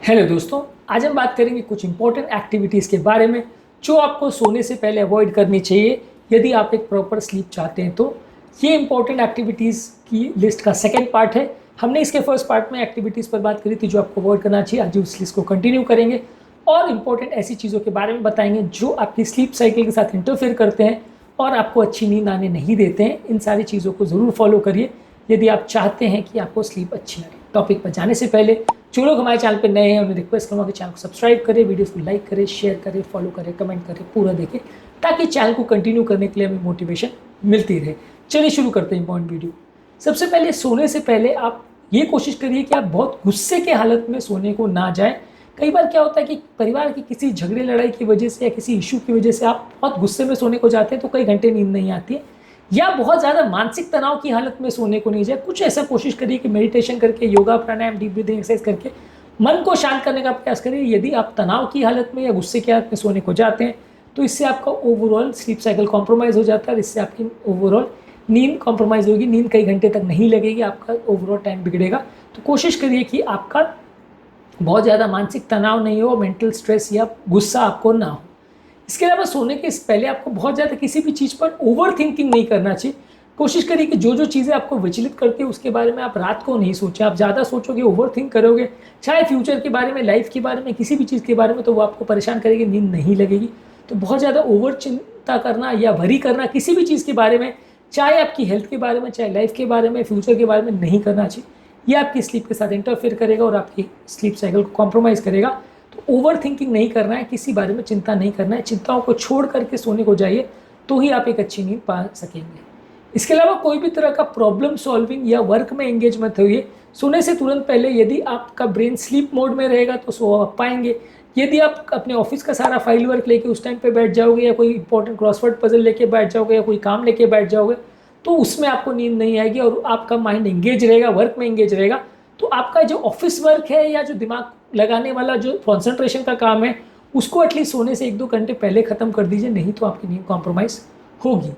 Hello दोस्तों, आज हम बात करेंगे कुछ इंपॉर्टेंट एक्टिविटीज़ के बारे में जो आपको सोने से पहले अवॉइड करनी चाहिए यदि आप एक प्रॉपर स्लीप चाहते हैं। तो ये इंपॉर्टेंट एक्टिविटीज़ की लिस्ट का सेकंड पार्ट है। हमने इसके फर्स्ट पार्ट में एक्टिविटीज़ पर बात करी थी जो आपको अवॉइड करना चाहिए। आज उस लिस्ट को कंटिन्यू करेंगे और इंपॉर्टेंट ऐसी चीज़ों के बारे में बताएंगे जो आपकी स्लीप साइकिल के साथ इंटरफेयर करते हैं और आपको अच्छी नींद आने नहीं देते हैं। इन सारी चीज़ों को ज़रूर फॉलो करिए यदि आप चाहते हैं कि आपको स्लीप अच्छी आए। टॉपिक पर जाने से पहले जो लोग हमारे चैनल पर नए हैं उन्हें रिक्वेस्ट करूँगा कि चैनल को सब्सक्राइब करें, वीडियोस को लाइक करें, शेयर करें, फॉलो करें, कमेंट करें, पूरा देखें ताकि चैनल को कंटिन्यू करने के लिए हमें मोटिवेशन मिलती रहे। चलिए शुरू करते हैं इंपॉर्टेंट वीडियो। सबसे पहले सोने से पहले आप ये कोशिश करिए कि आप बहुत गुस्से के हालत में सोने को ना जाएं। कई बार क्या होता है कि परिवार की किसी झगड़े लड़ाई की वजह से या किसी इशू की वजह से आप बहुत गुस्से में सोने को जाते हैं तो कई घंटे नींद नहीं आती है, या बहुत ज़्यादा मानसिक तनाव की हालत में सोने को नहीं जाए। कुछ ऐसा कोशिश करिए कि मेडिटेशन करके, योगा, प्राणायाम, डीप ब्रीथिंग एक्सरसाइज करके मन को शांत करने का प्रयास करिए। यदि आप तनाव की हालत में या गुस्से की हालत में सोने को जाते हैं तो इससे आपका ओवरऑल स्लीप साइकिल कॉम्प्रोमाइज़ हो जाता है और इससे आपकी ओवरऑल नींद कॉम्प्रोमाइज़ होगी, नींद कई घंटे तक नहीं लगेगी, आपका ओवरऑल टाइम बिगड़ेगा। तो कोशिश करिए कि आपका बहुत ज़्यादा मानसिक तनाव नहीं हो, मेंटल स्ट्रेस या गुस्सा आपको ना हो। इसके अलावा सोने के पहले आपको बहुत ज़्यादा किसी भी चीज़ पर ओवर थिंकिंग नहीं करना चाहिए। कोशिश करिए कि जो जो चीज़ें आपको विचलित करती है उसके बारे में आप रात को नहीं सोचें। आप ज़्यादा सोचोगे, ओवर थिंक करोगे, चाहे फ्यूचर के बारे में, लाइफ के बारे में, किसी भी चीज़ के बारे में, तो वो आपको परेशान करेगी, नींद नहीं लगेगी। तो बहुत ज़्यादा ओवर चिंता करना या वरी करना किसी भी चीज़ के बारे में, चाहे आपकी हेल्थ के बारे में, चाहे लाइफ के बारे में, फ्यूचर के बारे में, नहीं करना चाहिए। ये आपकी स्लीप के साथ इंटरफेयर करेगा और आपकी स्लीप साइकिल को कॉम्प्रोमाइज़ करेगा। तो ओवर थिंकिंग नहीं करना है, किसी बारे में चिंता नहीं करना है, चिंताओं को छोड़ करके सोने को जाइए तो ही आप एक अच्छी नींद पा सकेंगे। इसके अलावा कोई भी तरह का प्रॉब्लम सॉल्विंग या वर्क में एंगेज मत होइए। सोने से तुरंत पहले यदि आपका ब्रेन स्लीप मोड में रहेगा तो सो आप पाएंगे। यदि आप अपने ऑफिस का सारा फाइल वर्क लेके उस टाइम पे बैठ जाओगे या कोई इंपॉर्टेंट क्रॉसवर्ड पजल लेके बैठ जाओगे या कोई काम लेके बैठ जाओगे तो उसमें आपको नींद नहीं आएगी और आपका माइंड एंगेज रहेगा, वर्क में एंगेज रहेगा। तो आपका जो ऑफिस वर्क है या जो दिमाग लगाने वाला जो कॉन्सेंट्रेशन का काम है उसको एटलीस्ट सोने से 1-2 घंटे पहले ख़त्म कर दीजिए, नहीं तो आपकी नींद कॉम्प्रोमाइज़ होगी।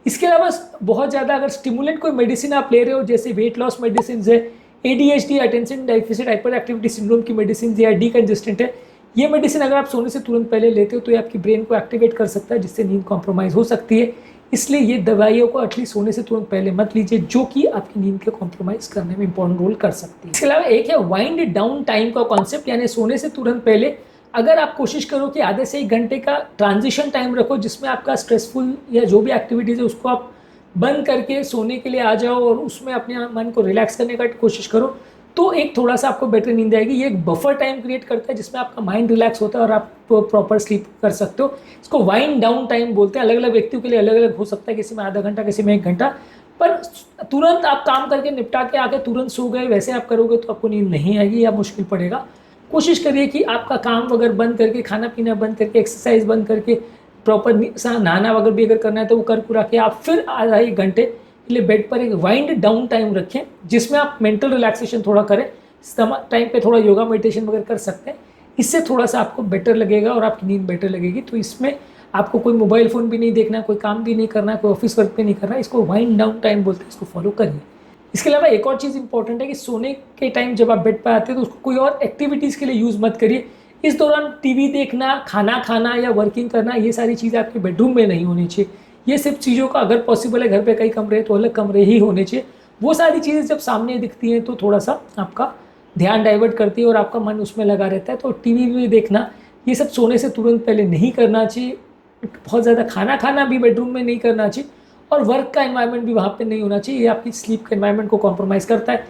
इसके अलावा बहुत ज़्यादा अगर स्टिमुलेंट कोई मेडिसिन आप ले रहे हो, जैसे वेट लॉस मेडिसिन है, ADHD attention deficit hyper activity syndrome की मेडिसिन या डीकंजेस्टेंट है, ये मेडिसिन अगर आप सोने से तुरंत पहले लेते हो तो ये आपकी ब्रेन को एक्टिवेट कर सकता है जिससे नींद कॉम्प्रोमाइज़ हो सकती है। इसलिए ये दवाइयों को एटलीस्ट सोने से तुरंत पहले मत लीजिए जो कि आपकी नींद के कॉम्प्रोमाइज़ करने में इंपॉर्टेंट रोल कर सकती है। इसके अलावा एक है वाइंड डाउन टाइम का कॉन्सेप्ट, यानी सोने से तुरंत पहले अगर आप कोशिश करो कि आधे से 1 घंटे का ट्रांजिशन टाइम रखो जिसमें आपका स्ट्रेसफुल या जो भी एक्टिविटीज़ है उसको आप बंद करके सोने के लिए आ जाओ और उसमें अपने मन को रिलैक्स करने का कोशिश करो, तो एक थोड़ा सा आपको बेटर नींद आएगी। ये एक बफर टाइम क्रिएट करता है जिसमें आपका माइंड रिलैक्स होता है और आप प्रॉपर स्लीप कर सकते हो। इसको वाइंड डाउन टाइम बोलते हैं। अलग अलग व्यक्तियों के लिए अलग अलग हो सकता है, किसी में आधा घंटा, किसी में 1 घंटा। पर तुरंत आप काम करके निपटा के आके तुरंत सो गए वैसे आप करोगे तो आपको नींद नहीं आएगी या मुश्किल पड़ेगा। कोशिश करिए कि आपका काम वगैरह बंद करके, खाना पीना बंद करके, एक्सरसाइज बंद करके, प्रॉपर नहाना वगैरह भी अगर करना है तो वो कर पूरा के आप फिर आधा 1 घंटे के लिए बेड पर एक वाइंड डाउन टाइम रखें जिसमें आप मेंटल रिलैक्सेशन थोड़ा करें। टाइम पे थोड़ा योगा मेडिटेशन वगैरह कर सकते हैं। इससे थोड़ा सा आपको बेटर लगेगा और आपकी नींद बेटर लगेगी। तो इसमें आपको कोई मोबाइल फ़ोन भी नहीं देखना, कोई काम भी नहीं करना, कोई ऑफिस वर्क भी नहीं करना। इसको वाइंड डाउन टाइम बोलते हैं, इसको फॉलो करिए। इसके अलावा एक और चीज़ इंपॉर्टेंट है कि सोने के टाइम जब आप बेड पर आते हैं तो उसको कोई और एक्टिविटीज़ के लिए यूज़ मत करिए। इस दौरान टीवी देखना, खाना खाना या वर्किंग करना, ये सारी चीज़ें आपके बेडरूम में नहीं होनी चाहिए। ये सिर्फ चीज़ों का, अगर पॉसिबल है घर पे कई कमरे हैं तो अलग कमरे ही होने चाहिए। वो सारी चीज़ें जब सामने दिखती हैं तो थोड़ा सा आपका ध्यान डाइवर्ट करती है और आपका मन उसमें लगा रहता है। तो टीवी भी देखना, ये सब सोने से तुरंत पहले नहीं करना चाहिए। बहुत ज़्यादा खाना खाना भी बेडरूम में नहीं करना चाहिए और वर्क का एनवायरनमेंट भी वहाँ पे नहीं होना चाहिए। ये आपकी स्लीप के एनवायरनमेंट को कॉम्प्रोमाइज़ करता है।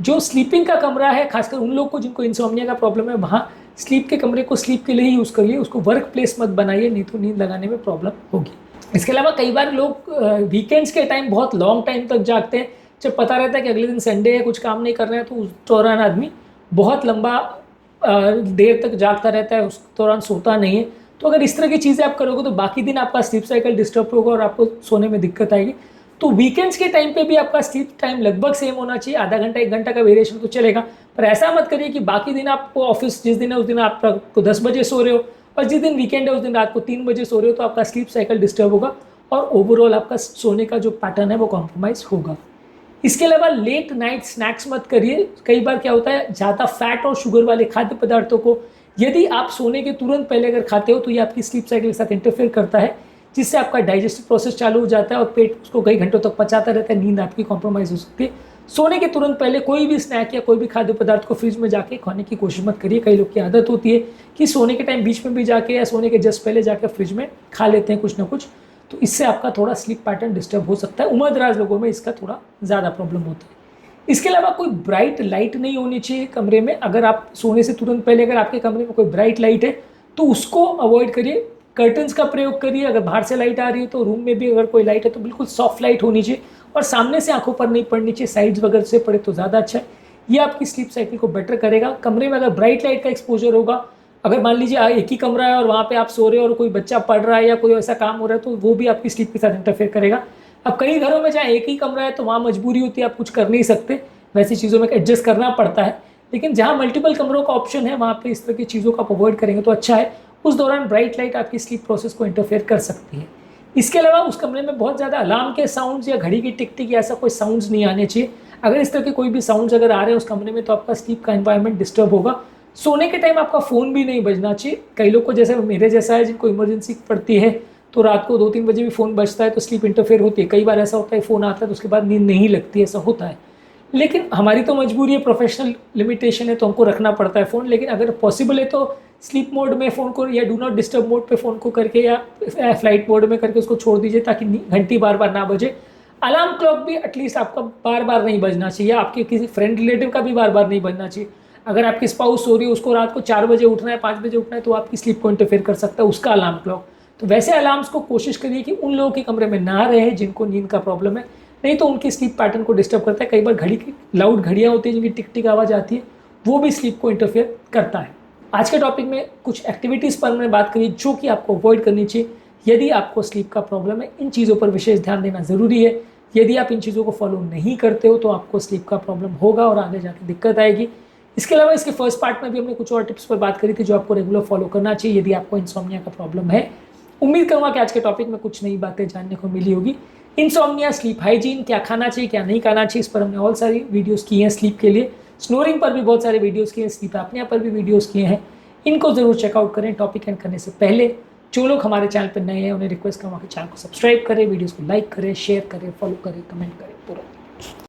जो स्लीपिंग का कमरा है, खासकर उन लोग को जिनको इंसोम्निया का प्रॉब्लम है, वहाँ स्लीप के कमरे को स्लीप के लिए ही यूज़ करिए, उसको वर्क प्लेस मत बनाइए, नहीं तो नींद लगाने में प्रॉब्लम होगी। इसके अलावा कई बार लोग वीकेंड्स के टाइम बहुत लॉन्ग टाइम तक जागते हैं। जब पता रहता है कि अगले दिन संडे है, कुछ काम नहीं करना है, तो उस दौरान आदमी बहुत लंबा देर तक जागता रहता है, उस दौरान सोता नहीं है। तो अगर इस तरह की चीज़ें आप करोगे तो बाकी दिन आपका स्लीप साइकिल डिस्टर्ब होगा और आपको सोने में दिक्कत आएगी। तो वीकेंड्स के टाइम पे भी आपका स्लीप टाइम लगभग सेम होना चाहिए। आधा घंटा 1 घंटा का वेरिएशन तो चलेगा, पर ऐसा मत करिए कि बाकी दिन आपको ऑफिस जिस दिन है उस दिन आपको 10 बजे सो रहे हो और जिस दिन वीकेंड है उस दिन रात को 3 बजे सो रहे हो, तो आपका स्लीप साइकिल डिस्टर्ब होगा और ओवरऑल आपका सोने का जो पैटर्न है वो कॉम्प्रोमाइज़ होगा। इसके अलावा लेट नाइट स्नैक्स मत करिए। कई बार क्या होता है, ज़्यादा फैट और शुगर वाले खाद्य पदार्थों को यदि आप सोने के तुरंत पहले अगर खाते हो तो ये आपकी स्लीप साइकिल के साथ इंटरफेयर करता है, जिससे आपका डाइजेस्टिव प्रोसेस चालू हो जाता है और पेट उसको कई घंटों तक पचाता रहता है, नींद आपकी कॉम्प्रोमाइज़ हो सकती है। सोने के तुरंत पहले कोई भी स्नैक या कोई भी खाद्य पदार्थ को फ्रिज में जाके खाने की कोशिश मत करिए। कई लोग की आदत होती है कि सोने के टाइम बीच में भी जाके या सोने के जस्ट पहले जाके फ्रिज में खा लेते हैं कुछ ना कुछ, तो इससे आपका थोड़ा स्लीप पैटर्न डिस्टर्ब हो सकता है। उम्रदराज लोगों में इसका थोड़ा ज़्यादा प्रॉब्लम होता है। इसके अलावा कोई ब्राइट लाइट नहीं होनी चाहिए कमरे में। अगर आप सोने से तुरंत पहले अगर आपके कमरे में कोई ब्राइट लाइट है तो उसको अवॉइड करिए, कर्टन्स का प्रयोग करिए। अगर बाहर से लाइट आ रही है तो रूम में भी अगर कोई लाइट है तो बिल्कुल सॉफ्ट लाइट होनी चाहिए और सामने से आंखों पर नहीं पड़नी चाहिए, साइड्स वगैरह से पड़े तो ज़्यादा अच्छा है। ये आपकी स्लीप साइकिल को बेटर करेगा। कमरे में अगर ब्राइट लाइट का एक्सपोजर होगा, अगर मान लीजिए एक ही कमरा है और वहाँ पे आप सो रहे हो और कोई बच्चा पढ़ रहा है या कोई ऐसा काम हो रहा है तो वो भी आपकी स्लीप के साथ इंटरफेयर करेगा। अब कई घरों में जहाँ एक ही कमरा है तो वहाँ मजबूरी होती है, आप कुछ कर नहीं सकते, वैसी चीज़ों में एडजस्ट करना पड़ता है। लेकिन जहाँ मल्टीपल कमरों का ऑप्शन है वहाँ पे इस तरह की चीज़ों को आप अवॉइड करेंगे तो अच्छा है। उस दौरान ब्राइट लाइट आपकी स्लीप प्रोसेस को इंटरफेयर कर सकती है। इसके अलावा उस कमरे में बहुत ज़्यादा अलार्म के साउंड्स या घड़ी की टिक टिक या ऐसा कोई साउंड्स नहीं आने चाहिए। अगर इस तरह के कोई भी साउंड्स अगर आ रहे हैं उस कमरे में तो आपका स्लीप का एनवायरनमेंट डिस्टर्ब होगा। सोने के टाइम आपका फ़ोन भी नहीं बजना चाहिए। कई लोग को जैसे मेरे जैसा है जिनको इमरजेंसी पड़ती है तो रात को 2-3 बजे भी फ़ोन बजता है तो स्लीप इंटरफेयर होती है। कई बार ऐसा होता है फ़ोन आता है तो उसके बाद नींद नहीं लगती, ऐसा होता है। लेकिन हमारी तो मजबूरी है, प्रोफेशनल लिमिटेशन है तो हमको रखना पड़ता है फ़ोन। लेकिन अगर पॉसिबल है तो स्लीप मोड में फ़ोन को या डू नॉट डिस्टर्ब मोड पे फ़ोन को करके या फ्लाइट मोड में करके उसको छोड़ दीजिए ताकि घंटी बार बार ना बजे। अलार्म क्लॉक भी एटलीस्ट आपका बार बार नहीं बजना चाहिए, आपके किसी फ्रेंड रिलेटिव का भी बार बार नहीं बजना चाहिए। अगर आपकी स्पाउस सो रही है उसको रात को 4 बजे उठना है, 5 बजे उठना है तो आपकी स्लीप को इंटरफेयर कर सकता है उसका अलार्म क्लॉक। तो वैसे अलार्म्स को कोशिश करिए कि उन लोगों के कमरे में ना रहे जिनको नींद का प्रॉब्लम है, नहीं तो उनकी स्लीप पैटर्न को डिस्टर्ब करता है। कई बार घड़ी की लाउड घड़ियाँ होती है जिनकी टिक टिक आवाज़ आती है, वो भी स्लीप को इंटरफेयर करता है। आज के टॉपिक में कुछ एक्टिविटीज़ पर मैंने बात करी जो कि आपको अवॉइड करनी चाहिए यदि आपको स्लीप का प्रॉब्लम है। इन चीज़ों पर विशेष ध्यान देना ज़रूरी है। यदि आप इन चीज़ों को फॉलो नहीं करते हो तो आपको स्लीप का प्रॉब्लम होगा और आगे जाके दिक्कत आएगी। इसके अलावा इसके फर्स्ट पार्ट में भी हमने कुछ और टिप्स पर बात करी थी जो आपको रेगुलर फॉलो करना चाहिए यदि आपको इंसोम्निया का प्रॉब्लम है। उम्मीद करूँगा कि आज के टॉपिक में कुछ नई बातें जानने को मिली होगी। इंसोम्निया, स्लीप हाइजीन, क्या खाना चाहिए क्या नहीं खाना चाहिए, इस पर हमने बहुत सारी वीडियोस की हैं स्लीप के लिए। स्नोरिंग पर भी बहुत सारे वीडियोस किए हैं, स्लीप एपनिया पर भी वीडियोस किए हैं। इनको ज़रूर चेकआउट करें। टॉपिक एंड करने से पहले जो लोग हमारे चैनल पर नए हैं उन्हें रिक्वेस्ट करूँगा कि चैनल को सब्सक्राइब करें, वीडियोज़ को लाइक करें, शेयर करें, फॉलो करें, कमेंट करें पूरा।